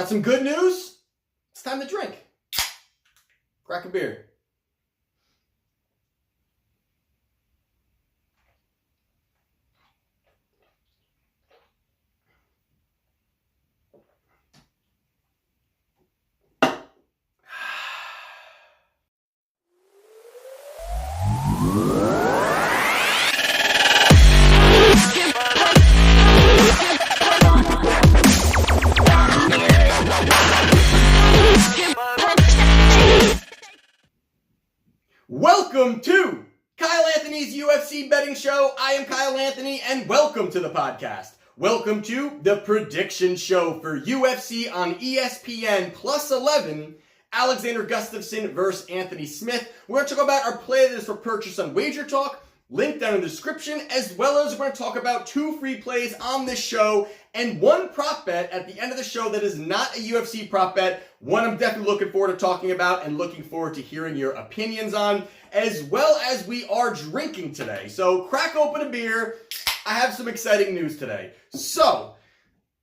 Got some good news? It's time to drink. Crack a beer. Welcome to Kyle Anthony's UFC betting show. I am Kyle Anthony, and welcome to the podcast. Welcome to the prediction show for UFC on ESPN Plus 11, Alexander Gustafsson versus Anthony Smith. We're going to talk about our play that is for purchase on Wagertalk, link down in the description, as well as we're going to talk about 2 free plays on this show and 1 prop bet at the end of the show that is not a UFC prop bet. One I'm definitely looking forward to talking about and looking forward to hearing your opinions on, as well as we are drinking today. So crack open a beer. I have some exciting news today. So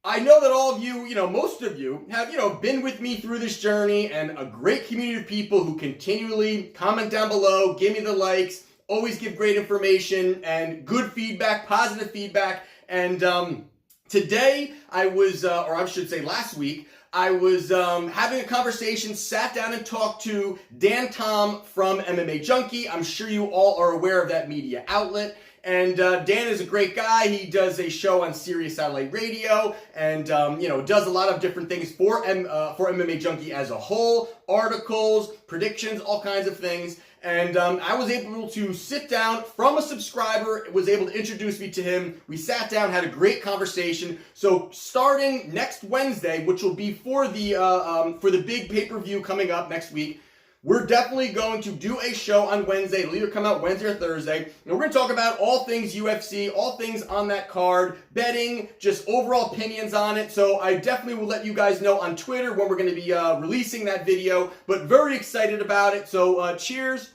I know that all of you, most of you have, been with me through this journey, and a great community of people who continually comment down below, give me the likes, always give great information and good feedback, positive feedback. And today I was, or I should say last week, I was having a conversation, sat down and talked to Dan Tom from MMA Junkie. I'm sure you all are aware of that media outlet. And Dan is a great guy. He does a show on Sirius Satellite Radio and, does a lot of different things for MMA Junkie as a whole, articles, predictions, all kinds of things. And I was able to sit down from a subscriber, was able to introduce me to him. We sat down, had a great conversation. So starting next Wednesday, which will be for the big pay-per-view coming up next week, we're definitely going to do a show on Wednesday. It'll either come out Wednesday or Thursday. And we're going to talk about all things UFC, all things on that card, betting, just overall opinions on it. So I definitely will let you guys know on Twitter when we're going to be releasing that video. But very excited about it. So cheers.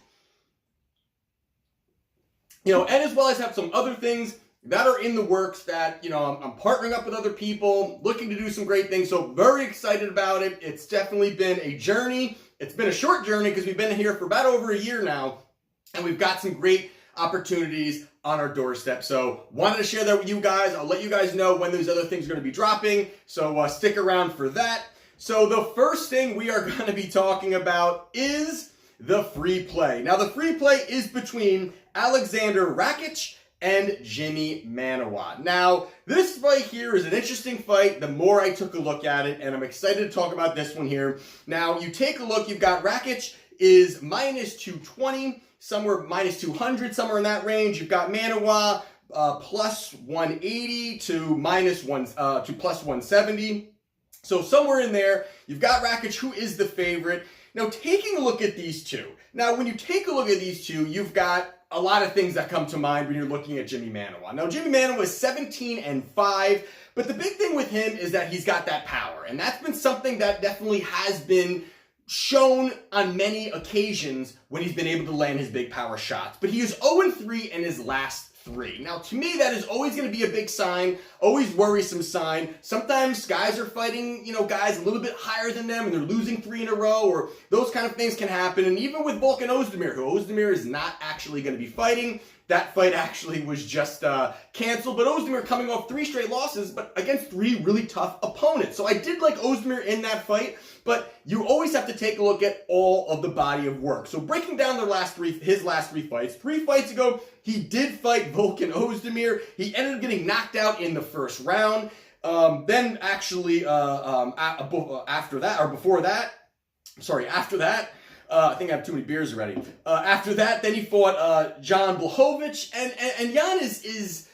And as well as have some other things that are in the works that, I'm partnering up with other people, looking to do some great things. So very excited about it. It's definitely been a journey. It's been a short journey because we've been here for about over a year now, and we've got some great opportunities on our doorstep. So wanted to share that with you guys. I'll let you guys know when those other things are going to be dropping. So stick around for that. So the first thing we are going to be talking about is the free play. Now the free play is between Alexander Rakic and Jimmy Manuwa. Now, this fight here is an interesting fight the more I took a look at it, and I'm excited to talk about this one here. Now, you take a look, you've got Rakic is minus 220, somewhere minus 200, somewhere in that range. You've got Manuwa plus 180 to plus 170. So somewhere in there, you've got Rakic, who is the favorite. Now, taking a look at these two. Now, when you take a look at these two, you've got a lot of things that come to mind when you're looking at Jimmy Manuwa. Now, Jimmy Manuwa is 17-5, but the big thing with him is that he's got that power, and that's been something that definitely has been shown on many occasions when he's been able to land his big power shots. But he is 0-3 in his last 3. Now, to me, that is always going to be a big sign, always worrisome sign. Sometimes guys are fighting, guys a little bit higher than them, and they're losing 3 in a row, or those kind of things can happen. And even with Volkan Ozdemir, who Ozdemir is not actually going to be fighting, that fight actually was just canceled. But Ozdemir coming off 3 straight losses, but against 3 really tough opponents. So I did like Ozdemir in that fight, but you always have to take a look at all of the body of work. So breaking down his last 3 fights, 3 fights ago, he did fight Volkan Ozdemir. He ended up getting knocked out in the first round. Then actually, after that, I think I have too many beers already. After that, then he fought Jan Blachowicz, and Jan is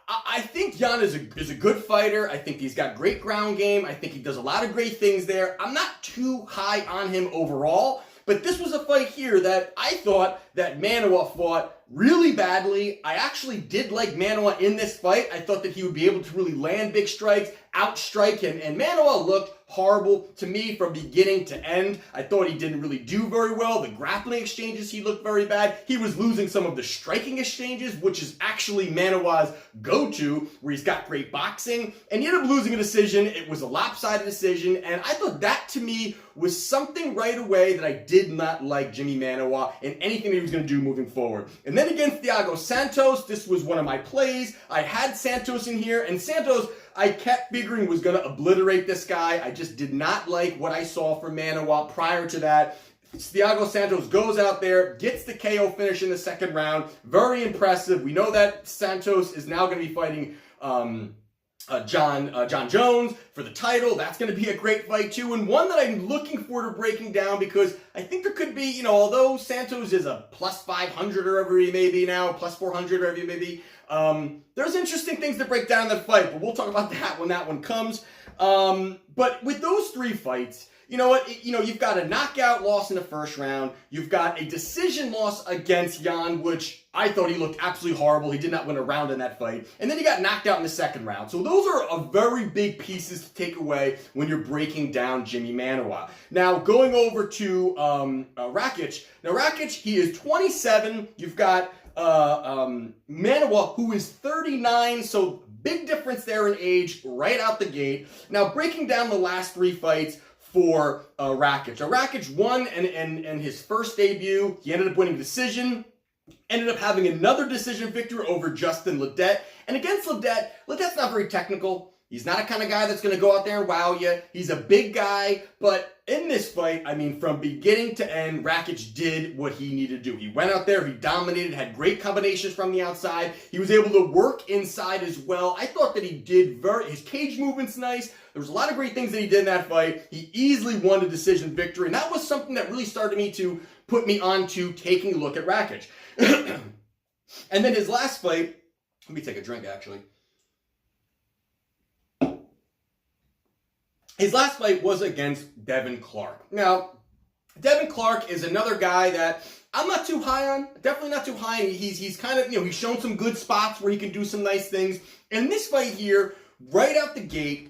I think Jan is a good fighter. I think he's got great ground game. I think he does a lot of great things there. I'm not too high on him overall, but this was a fight here that I thought that Manuwa fought really badly. I actually did like Manuwa in this fight. I thought that he would be able to really land big strikes, outstrike him. And Manoa looked horrible to me from beginning to end. I thought he didn't really do very well. The grappling exchanges, he looked very bad. He was losing some of the striking exchanges, which is actually Manoa's go-to, where he's got great boxing. And he ended up losing a decision. It was a lopsided decision. And I thought that, to me, was something right away that I did not like Jimmy Manoa in anything that he was going to do moving forward. And then against Thiago Santos, this was one of my plays. I had Santos in here, and Santos, I kept figuring was going to obliterate this guy. I just did not like what I saw from Manoa prior to that. Thiago Santos goes out there, gets the KO finish in the second round. Very impressive. We know that Santos is now going to be fighting John Jones for the title. That's going to be a great fight too, and one that I'm looking forward to breaking down, because I think there could be, although Santos is a plus 500 or whatever he may be now, plus 400 or whatever he may be, there's interesting things to break down in that fight, but we'll talk about that when that one comes. But with those three fights, you know what? You've got a knockout loss in the first round. You've got a decision loss against Jan, which I thought he looked absolutely horrible. He did not win a round in that fight. And then he got knocked out in the second round. So those are very big pieces to take away when you're breaking down Jimmy Manoa. Now, going over to Rakic. Now, Rakic, he is 27. You've got Manoa, who is 39. So big difference there in age right out the gate. Now, breaking down the last three fights for Rakic. Now, Rakic won in his first debut. He ended up winning decision. Ended up having another decision victory over Justin Ledet. And against Ledet, Ledet's not very technical. He's not a kind of guy that's going to go out there and wow you. He's a big guy, but in this fight, I mean, from beginning to end, Rakic did what he needed to do. He went out there, he dominated, had great combinations from the outside. He was able to work inside as well. I thought that he did his cage movement's nice. There was a lot of great things that he did in that fight. He easily won the decision victory, and that was something that really started me to put me onto taking a look at Rakic. And then his last fight, let me take a drink actually. His last fight was against Devin Clark. Now, Devin Clark is another guy that I'm not too high on. Definitely not too high. He's kind of, he's shown some good spots where he can do some nice things. And this fight here, right out the gate,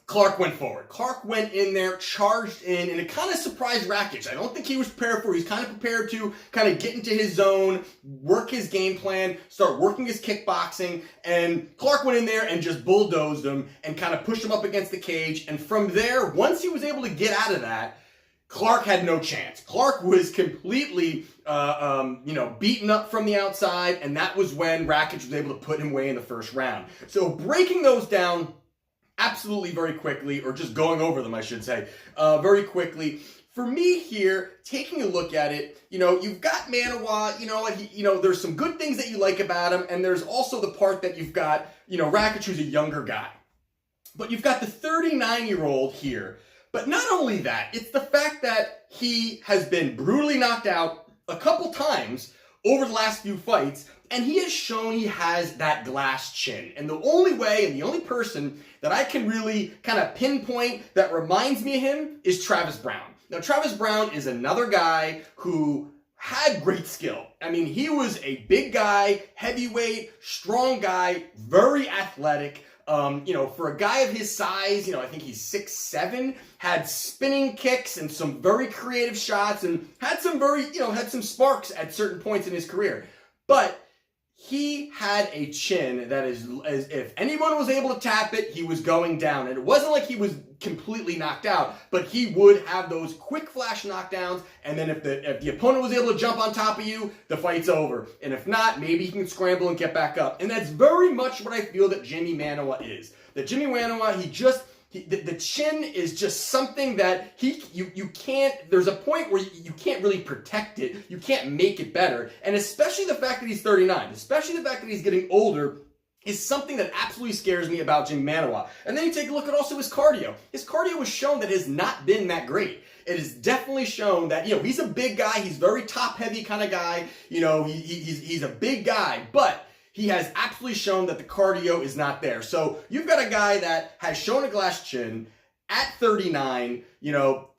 Clark went forward. Clark went in there, charged in, and it kind of surprised Rakic. I don't think he was prepared for it. He's kind of prepared to kind of get into his zone, work his game plan, start working his kickboxing, and Clark went in there and just bulldozed him and kind of pushed him up against the cage. And from there, once he was able to get out of that, Clark had no chance. Clark was completely, beaten up from the outside, and that was when Rakic was able to put him away in the first round. So breaking those down absolutely very quickly, or just going over them, I should say, very quickly. For me here, taking a look at it, you've got Manoa, there's some good things that you like about him, and there's also the part that you've got, Rakic, who's a younger guy. But you've got the 39-year-old here. But not only that, it's the fact that he has been brutally knocked out a couple times over the last few fights, and he has shown he has that glass chin. And the only way, and the only person that I can really kind of pinpoint that reminds me of him is Travis Brown. Now, Travis Brown is another guy who had great skill. I mean, he was a big guy, heavyweight, strong guy, very athletic. For a guy of his size, I think he's 6'7", had spinning kicks and some very creative shots, and had some had some sparks at certain points in his career. But he had a chin that is, as if anyone was able to tap it, he was going down. And it wasn't like he was completely knocked out, but he would have those quick flash knockdowns, and then if the opponent was able to jump on top of you, the fight's over. And if not, maybe he can scramble and get back up. And that's very much what I feel that Jimmy Manoa is. That Jimmy Manoa, the chin is just something that you can't, there's a point where you can't really protect it. You can't make it better. And especially the fact that he's 39, especially the fact that he's getting older, is something that absolutely scares me about Jimmy Manoa. And then you take a look at also his cardio. His cardio has shown that it has not been that great. It has definitely shown that, he's a big guy. He's very top-heavy kind of guy. He's a big guy, but he has absolutely shown that the cardio is not there. So you've got a guy that has shown a glass chin, at 39,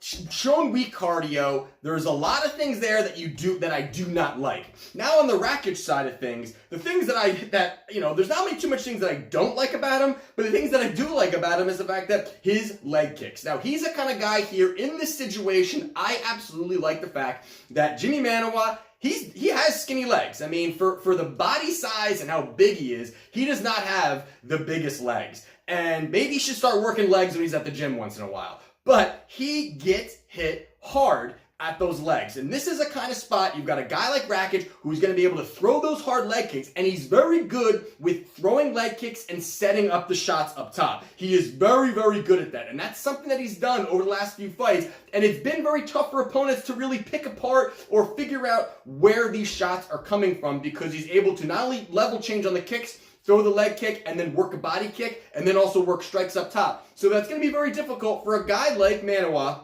showing weak cardio. There's a lot of things there that I do not like. Now on the Rakic side of things, the things there's not too much things that I don't like about him, but the things that I do like about him is the fact that his leg kicks. Now he's the kind of guy here in this situation. I absolutely like the fact that Jimmy Manuwa, he has skinny legs. I mean, for the body size and how big he is, he does not have the biggest legs. And maybe he should start working legs when he's at the gym once in a while. But he gets hit hard at those legs. And this is a kind of spot, you've got a guy like Rakic who's going to be able to throw those hard leg kicks, and he's very good with throwing leg kicks and setting up the shots up top. He is very, very good at that. And that's something that he's done over the last few fights. And it's been very tough for opponents to really pick apart or figure out where these shots are coming from, because he's able to not only level change on the kicks, throw the leg kick, and then work a body kick, and then also work strikes up top. So that's going to be very difficult for a guy like Manuwa,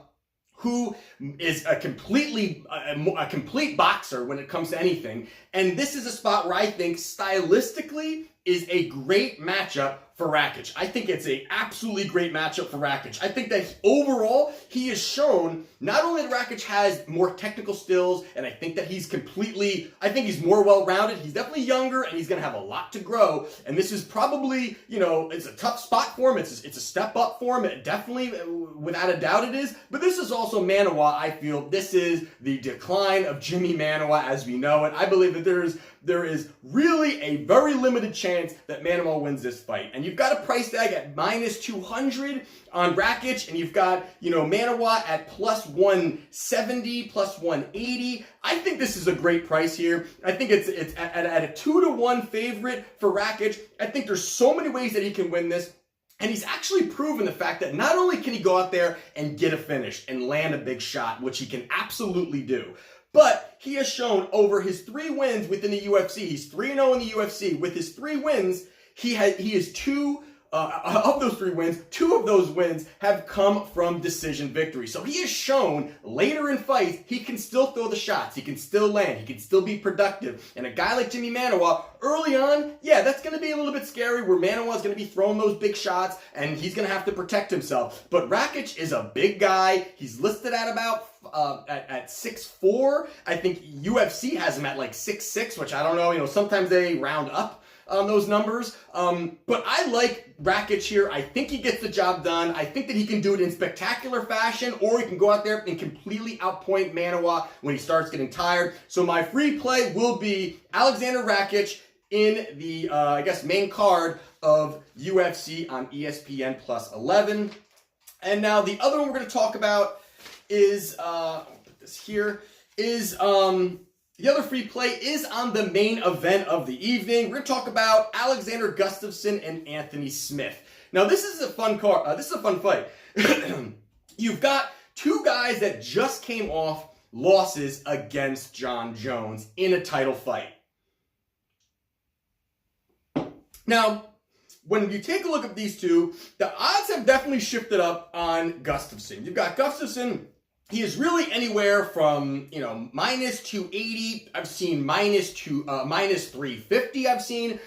who is a complete boxer when it comes to anything. And this is a spot where I think stylistically is a great matchup for Rakic. I think it's a absolutely great matchup for Rakic. I think that overall, he has shown not only that Rakic has more technical skills, and I think that he's more well-rounded. He's definitely younger, and he's going to have a lot to grow. And this is probably, it's a tough spot for him. It's a step up for him. It definitely, without a doubt it is. But this is also Manuwa. I feel this is the decline of Jimmy Manuwa as we know it. I believe that there is really a very limited chance that Manuwa wins this fight. And you've got a price tag at -200 on Rakic, and you've got, Manuwa at +170, +180. I think this is a great price here. I think it's at a 2-to-1 favorite for Rakic. I think there's so many ways that he can win this. And he's actually proven the fact that not only can he go out there and get a finish and land a big shot, which he can absolutely do, but he has shown over his 3 wins within the UFC, he's 3-0 in the UFC. With his 3 wins, he is 2 of those 3 wins, 2 of those wins have come from decision victory. So he has shown later in fights, he can still throw the shots, he can still land, he can still be productive. And a guy like Jimmy Manuwa, early on, yeah, that's going to be a little bit scary, where Manuwa is going to be throwing those big shots, and he's going to have to protect himself. But Rakic is a big guy. He's listed at about at 6'4". I think UFC has him at like 6'6", which I don't know. Sometimes they round up on those numbers. But I like Rakic here. I think he gets the job done. I think that he can do it in spectacular fashion, or he can go out there and completely outpoint Manuwa when he starts getting tired. So my free play will be Alexander Rakic in the, main card of UFC on ESPN +11. And now the other one we're going to talk about is, I'll put this here, is the other free play is on the main event of the evening. We're going to talk about Alexander Gustafsson and Anthony Smith. Now, this is a fun card. This is a fun fight. You've got 2 guys that just came off losses against John Jones in a title fight. Now, when you take a look at these 2, the odds have definitely shifted up on Gustafsson. You've got Gustafsson. He is really anywhere from, -280. I've seen -350. I've seen.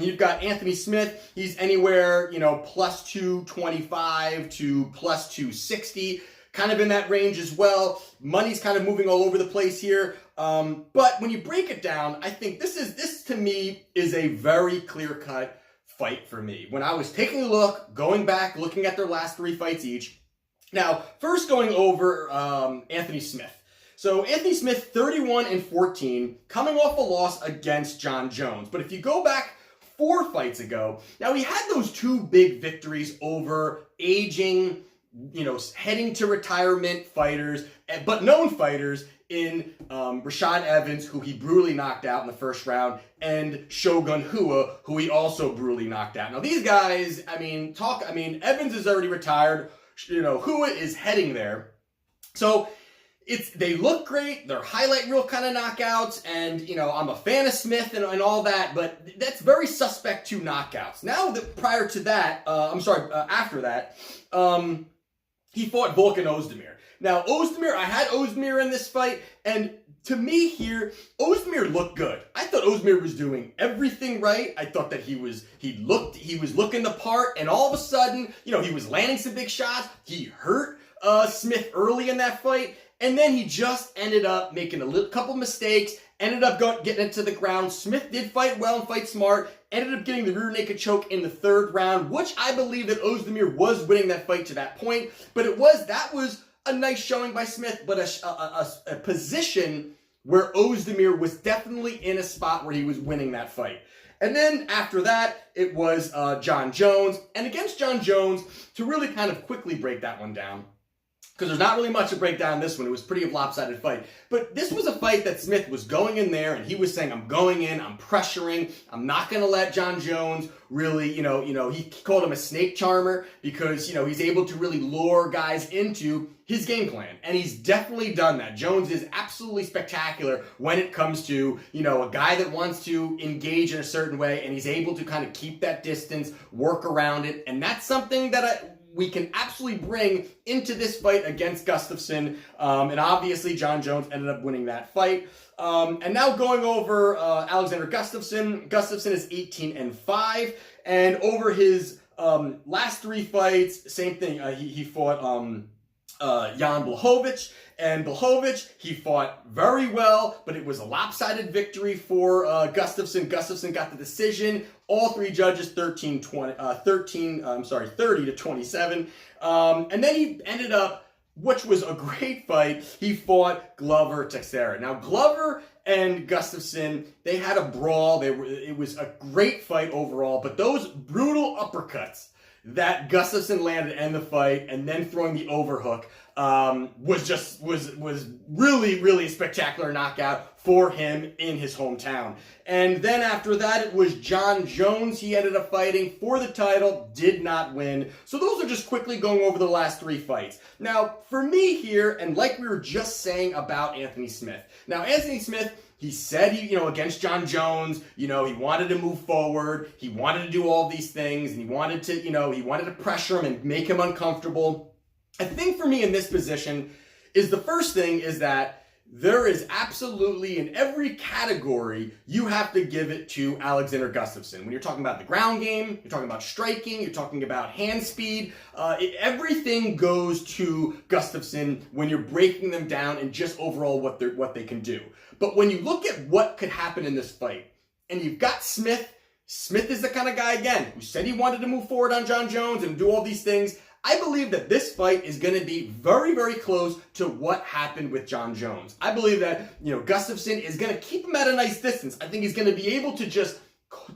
You've got Anthony Smith. He's anywhere, +225 to +260. Kind of in that range as well. Money's kind of moving all over the place here. But when you break it down, I think this to me is a very clear-cut fight for me. When I was taking a look, going back, looking at their last 3 fights each. Now, first going over Anthony Smith. So Anthony Smith, 31-14, coming off a loss against John Jones. But if you go back 4 fights ago, now he had those 2 big victories over aging, heading to retirement fighters, but known fighters in Rashad Evans, who he brutally knocked out in the first round, and Shogun Rua, who he also brutally knocked out. Now these guys, Evans is already retired. Rua is heading there. So they look great. They're highlight reel kind of knockouts. And, I'm a fan of Smith and all that, but that's very suspect 2 knockouts. Now, after that, he fought Volkan Ozdemir. Now, I had Ozdemir in this fight, and to me here, Ozdemir looked good. I thought Ozdemir was doing everything right. I thought that he was looking the part, and all of a sudden, he was landing some big shots. He hurt Smith early in that fight, and then he just ended up making a couple mistakes, ended up getting it to the ground. Smith did fight well and fight smart, ended up getting the rear naked choke in the third round, which I believe that Ozdemir was winning that fight to that point, but that was a nice showing by Smith, but a position where Ozdemir was definitely in a spot where he was winning that fight. And then after that, it was John Jones. And against John Jones, to really kind of quickly break that one down, because there's not really much to break down this one. It was pretty lopsided fight. But this was a fight that Smith was going in there, and he was saying, I'm going in, I'm pressuring, I'm not going to let John Jones really, he called him a snake charmer because, he's able to really lure guys into his game plan. And he's definitely done that. Jones is absolutely spectacular when it comes to, a guy that wants to engage in a certain way, and he's able to kind of keep that distance, work around it. And that's something that we can absolutely bring into this fight against Gustafsson. And obviously, John Jones ended up winning that fight. And now going over Alexander Gustafsson. Gustafsson is 18-5. And over his last three fights, same thing. He fought Jan Blachowicz. And Blachowicz, he fought very well, but it was a lopsided victory for Gustafsson. Gustafsson got the decision. All three judges 30 to 27. And then he ended up, which was a great fight, he fought Glover Teixeira. Now, Glover and Gustafsson, they had a brawl. It was a great fight overall, but those brutal uppercuts that Gustafsson landed in the fight and then throwing the overhook was really, really a spectacular knockout for him in his hometown. And then after that, it was John Jones. He ended up fighting for the title, did not win. So those are just quickly going over the last three fights. Now, for me here, and like we were just saying about Anthony Smith. Now, Anthony Smith, he said, against John Jones, he wanted to move forward. He wanted to do all these things, and he wanted to pressure him and make him uncomfortable. I think for me in this position is the first thing is that there is absolutely in every category, you have to give it to Alexander Gustafsson. When you're talking about the ground game, you're talking about striking, you're talking about hand speed, everything goes to Gustafsson when you're breaking them down and just overall what they can do. But when you look at what could happen in this fight, and you've got Smith is the kind of guy, again, who said he wanted to move forward on John Jones and do all these things. I believe that this fight is going to be very, very close to what happened with John Jones. I believe that, Gustafsson is going to keep him at a nice distance. I think he's going to be able to just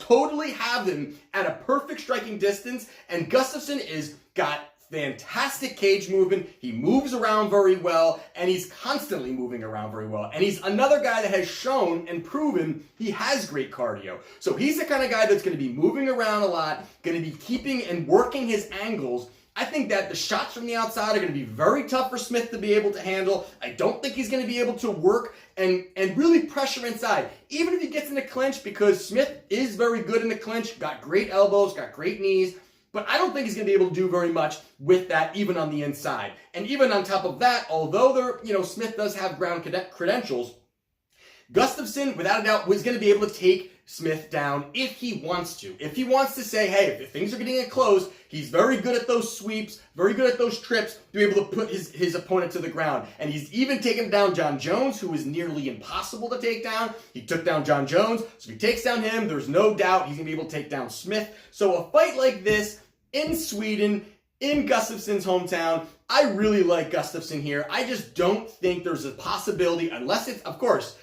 totally have him at a perfect striking distance. And Gustafsson is got fantastic cage movement. He moves around very well, and he's constantly moving around very well. And he's another guy that has shown and proven he has great cardio. So he's the kind of guy that's going to be moving around a lot, going to be keeping and working his angles. I think that the shots from the outside are going to be very tough for Smith to be able to handle. I don't think he's going to be able to work and really pressure inside, even if he gets in the clinch, because Smith is very good in the clinch, got great elbows, got great knees, but I don't think he's going to be able to do very much with that, even on the inside. And even on top of that, although Smith does have ground credentials, Gustafsson, without a doubt, was going to be able to take Smith down if he wants to. If he wants to say, hey, if things are getting close, he's very good at those sweeps, very good at those trips, to be able to put his opponent to the ground. And he's even taken down John Jones, who was nearly impossible to take down. He took down John Jones, so if he takes down him, there's no doubt he's going to be able to take down Smith. So a fight like this in Sweden, in Gustafsson's hometown, I really like Gustafsson here. I just don't think there's a possibility, unless it's, of course,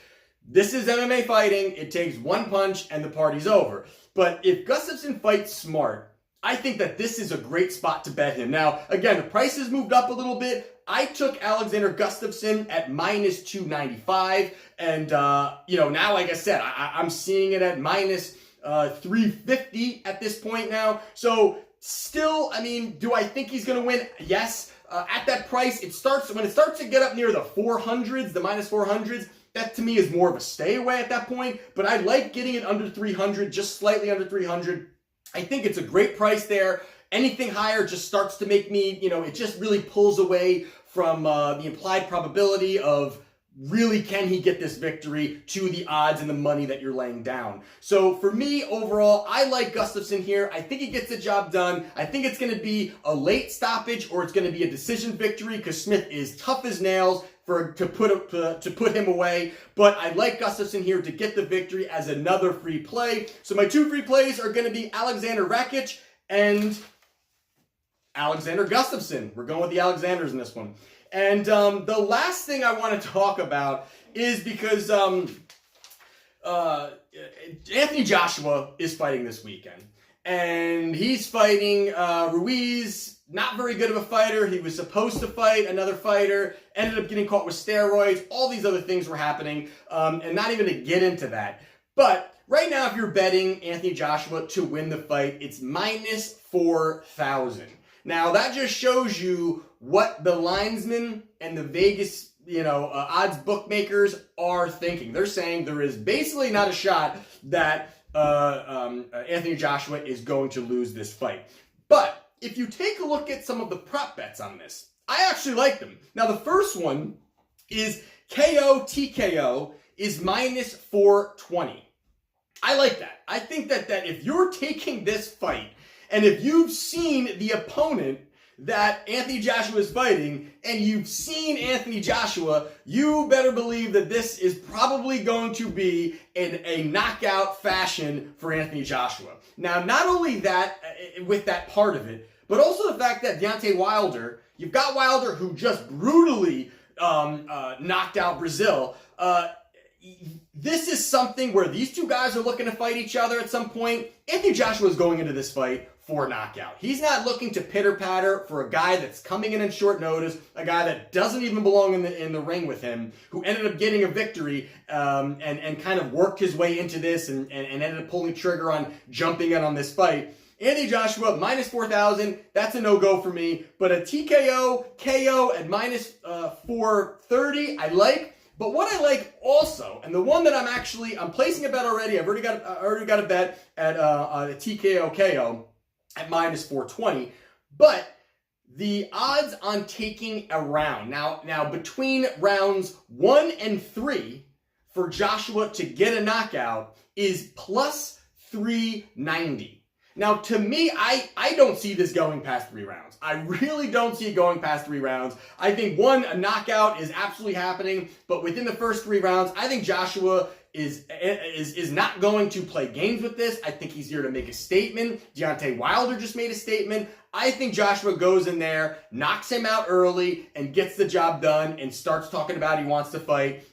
this is MMA fighting. It takes one punch and the party's over. But if Gustafsson fights smart, I think that this is a great spot to bet him. Now, again, the price has moved up a little bit. I took Alexander Gustafsson at minus 295. And, now, like I said, I'm seeing it at minus 350 at this point now. So still, do I think he's going to win? Yes. At that price, when it starts to get up near the 400s, the minus 400s, that to me is more of a stay away at that point, but I like getting it under 300, just slightly under 300. I think it's a great price there. Anything higher just starts to make me, it just really pulls away from the implied probability of really can he get this victory to the odds and the money that you're laying down. So for me, overall, I like Gustafsson here. I think he gets the job done. I think it's going to be a late stoppage or it's going to be a decision victory because Smith is tough as nails to put him away. But I like Gustafsson here to get the victory as another free play. So my 2 free plays are going to be Alexander Rakic and Alexander Gustafsson. We're going with the Alexanders in this one. And the last thing I want to talk about is because Anthony Joshua is fighting this weekend. And he's fighting Ruiz, not very good of a fighter. He was supposed to fight another fighter, ended up getting caught with steroids. All these other things were happening, and not even to get into that. But right now, if you're betting Anthony Joshua to win the fight, it's minus 4,000. Now, that just shows you what the linesmen and the Vegas, odds bookmakers are thinking. They're saying there is basically not a shot that Anthony Joshua is going to lose this fight. But if you take a look at some of the prop bets on this, I actually like them. Now, the first one is KO TKO is minus 420. I like that. I think that if you're taking this fight, and if you've seen the opponent that Anthony Joshua is fighting, and you've seen Anthony Joshua, you better believe that this is probably going to be in a knockout fashion for Anthony Joshua. Now, not only that, with that part of it, but also the fact that Deontay Wilder, you've got Wilder who just brutally knocked out Brazil. This is something where these two guys are looking to fight each other at some point. Anthony Joshua is going into this fight for knockout. He's not looking to pitter-patter for a guy that's coming in short notice, a guy that doesn't even belong in the ring with him, who ended up getting a victory and kind of worked his way into this and ended up pulling trigger on jumping in on this fight. Anthony Joshua, minus 4,000, that's a no-go for me. But a TKO, KO at minus 430, I like. But what I like also, and the one that I'm placing a bet already. I've already got a bet at a TKO KO at minus 420. But the odds on taking a round now between rounds 1 and 3 for Joshua to get a knockout is plus 390. Now, to me, I don't see this going past 3 rounds. I really don't see it going past 3 rounds. I think, a knockout is absolutely happening, but within the first 3 rounds, I think Joshua is not going to play games with this. I think he's here to make a statement. Deontay Wilder just made a statement. I think Joshua goes in there, knocks him out early, and gets the job done, and starts talking about he wants to fight,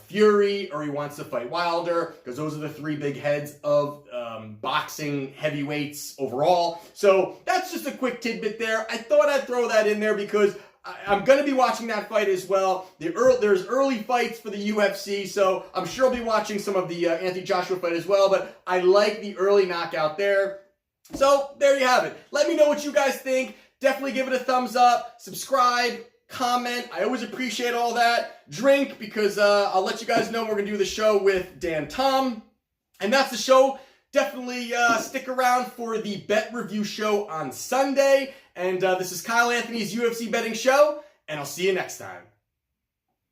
Fury, or he wants to fight Wilder, because those are the 3 big heads of boxing heavyweights overall. So that's just a quick tidbit there. I thought I'd throw that in there because I'm going to be watching that fight as well. There's early fights for the UFC, so I'm sure I'll be watching some of the Anthony Joshua fight as well, but I like the early knockout there. So there you have it. Let me know what you guys think. Definitely give it a thumbs up, subscribe, comment. I always appreciate all that. Drink, because I'll let you guys know we're going to do the show with Dan Tom. And that's the show. Definitely stick around for the bet review show on Sunday. And this is Kyle Anthony's UFC Betting Show, and I'll see you next time.